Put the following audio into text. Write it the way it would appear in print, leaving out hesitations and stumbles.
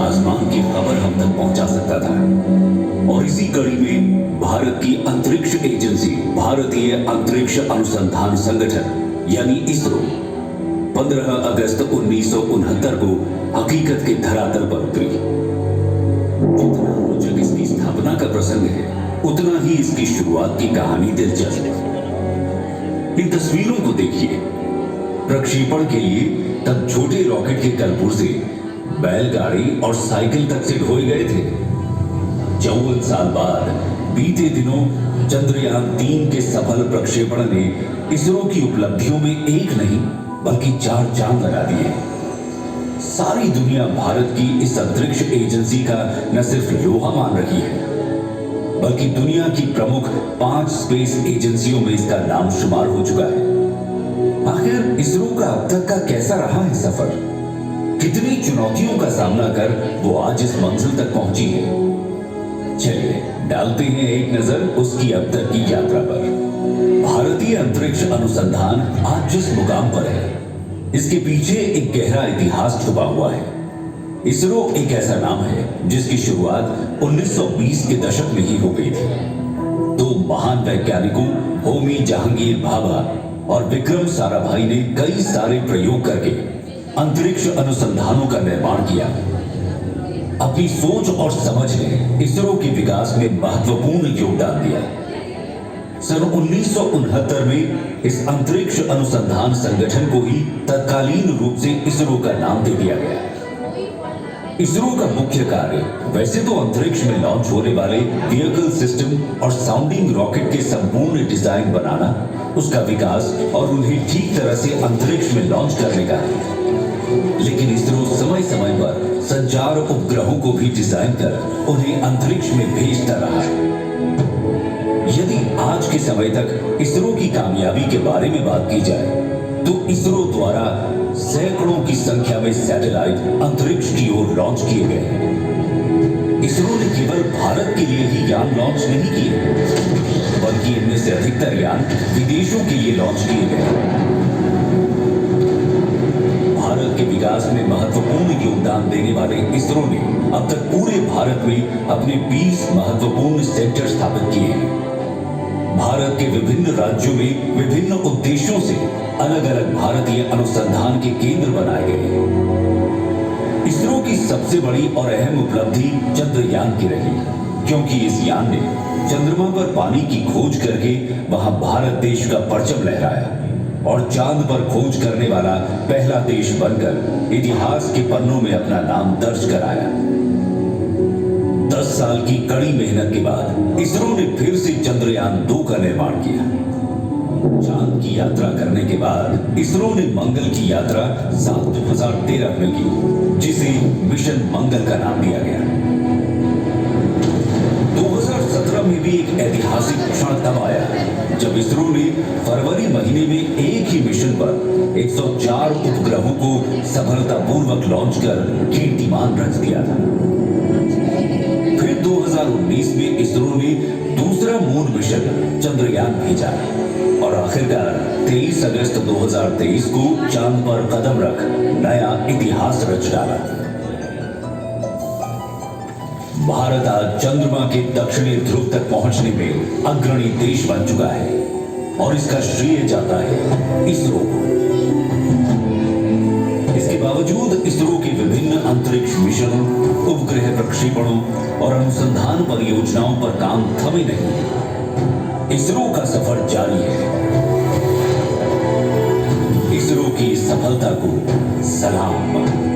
आसमान की खबर हम तक पहुंचा सकता था। और इसी कड़ी में भारत की अंतरिक्ष एजेंसी भारतीय अंतरिक्ष अनुसंधान संगठन यानी इसरो 15 अगस्त 1969 को हकीकत के धरातल पर उतरी। जितना रोचक इसकी स्थापना का प्रसंग है, उतना ही इसकी शुरुआत की कहानी दिलचस्प है। इन तस्वीरों को देखिए। प्रक्षेपण के लिए तब छोटे रॉकेट के कलपुर्जे बैलगाड़ी और साइकिल तक से ढोए गए थे। 54 साल बाद बीते दिनों चंद्रयान 3 के सफल प्रक्षेपण ने इसरो की उपलब्धियों में एक नहीं बल्कि 4 चांद लगा दिए। सारी दुनिया भारत की इस अंतरिक्ष एजेंसी का न सिर्फ लोहा मान रही है, बल्कि दुनिया की प्रमुख 5 स्पेस एजेंसियों में इसका नाम शुमार हो चुका है। आखिर इसरो का अब तक का कैसा रहा है सफर? कितनी चुनौतियों का सामना कर वो आज इस मंजिल तक पहुंची है? चलिए डालते हैं एक नजर उसकी अब तक की यात्रा पर। भारतीय अंतरिक्ष अनुसंधान आज जिस मुकाम पर है, इसके पीछे एक गहरा इतिहास छुपा हुआ है। इसरो एक ऐसा नाम है जिसकी शुरुआत 1920 के दशक में ही हो गई थी। 2 महान वैज्ञानिकों होमी जहांगीर भाभा और विक्रम साराभाई ने कई सारे प्रयोग करके अंतरिक्ष अनुसंधानों का निर्माण किया। अपनी सोच और समझ ने इसरो के विकास में महत्वपूर्ण योगदान दिया। सन 1969 में इस अंतरिक्ष अनुसंधान संगठन को ही तत्कालीन रूप से इसरो का नाम दे दिया गया। इसरो का मुख्य कार्य वैसे तो अंतरिक्ष में लॉन्च होने वाले व्हीकल सिस्टम और साउंडिंग रॉकेट के संपूर्ण डिजाइन बनाना, उसका विकास और उन्हें ठीक तरह से अंतरिक्ष में लॉन्च करने का है। लेकिन इसरो समय समय पर संचार उपग्रहों को भी डिजाइन कर उन्हें अंतरिक्ष में भेजता रहा है। यदि आज के समय तक इसरो की कामयाबी के बारे में बात की जाए तो इसरो द्वारा सैकड़ों की संख्या में सैटेलाइट अंतरिक्ष की ओर लॉन्च किए गए हैं। इसरो ने केवल भारत के लिए ही यान लॉन्च नहीं किए, बल्कि इनमें से अधिकतर यान विदेशों के लिए लॉन्च किए गए। भारत के विकास में महत्वपूर्ण योगदान देने वाले इसरो ने अब तक पूरे भारत में अपने 20 महत्वपूर्ण सेंटर स्थापित किए हैं। भारत के विभिन्न राज्यों में विभिन्न उद्देश्यों से अलग अलग भारतीय अनुसंधान के केंद्र बनाए गए हैं। इसरो की सबसे बड़ी और अहम उपलब्धि चंद्रयान की रही, क्योंकि इस यान ने चंद्रमा पर पानी की खोज करके वहां भारत देश का परचम लहराया और चांद पर खोज करने वाला पहला देश बनकर इतिहास के पन्नों में अपना नाम दर्ज कराया। 10 साल की कड़ी मेहनत के बाद इसरो ने फिर से चंद्रयान 2 का निर्माण किया। चांद की यात्रा करने के बाद इसरो ने मंगल की यात्रा साल 2013 में की, जिसे मिशन मंगल का नाम दिया गया। 2017 में भी एक ऐतिहासिक क्षण तब आया जब इसरो ने फरवरी महीने में एक ही मिशन पर 104 उपग्रहों को सफलतापूर्वक लॉन्च कर कीर्तिमान रच दिया था। फिर 2019 में इसरो ने दूसरा मून मिशन चंद्रयान भेजा और आखिरकार 23 अगस्त 2023 को चांद पर कदम रख नया इतिहास रच डाला। भारत आज चंद्रमा के दक्षिणी ध्रुव तक पहुंचने में अग्रणी देश बन चुका है और इसका श्रेय जाता है इसरो को। इसके बावजूद इसरो के विभिन्न अंतरिक्ष मिशनों, उपग्रह प्रक्षेपणों और अनुसंधान परियोजनाओं पर काम थमे नहीं। इसरो का सफर जारी है। इसरो की सफलता को सलाम।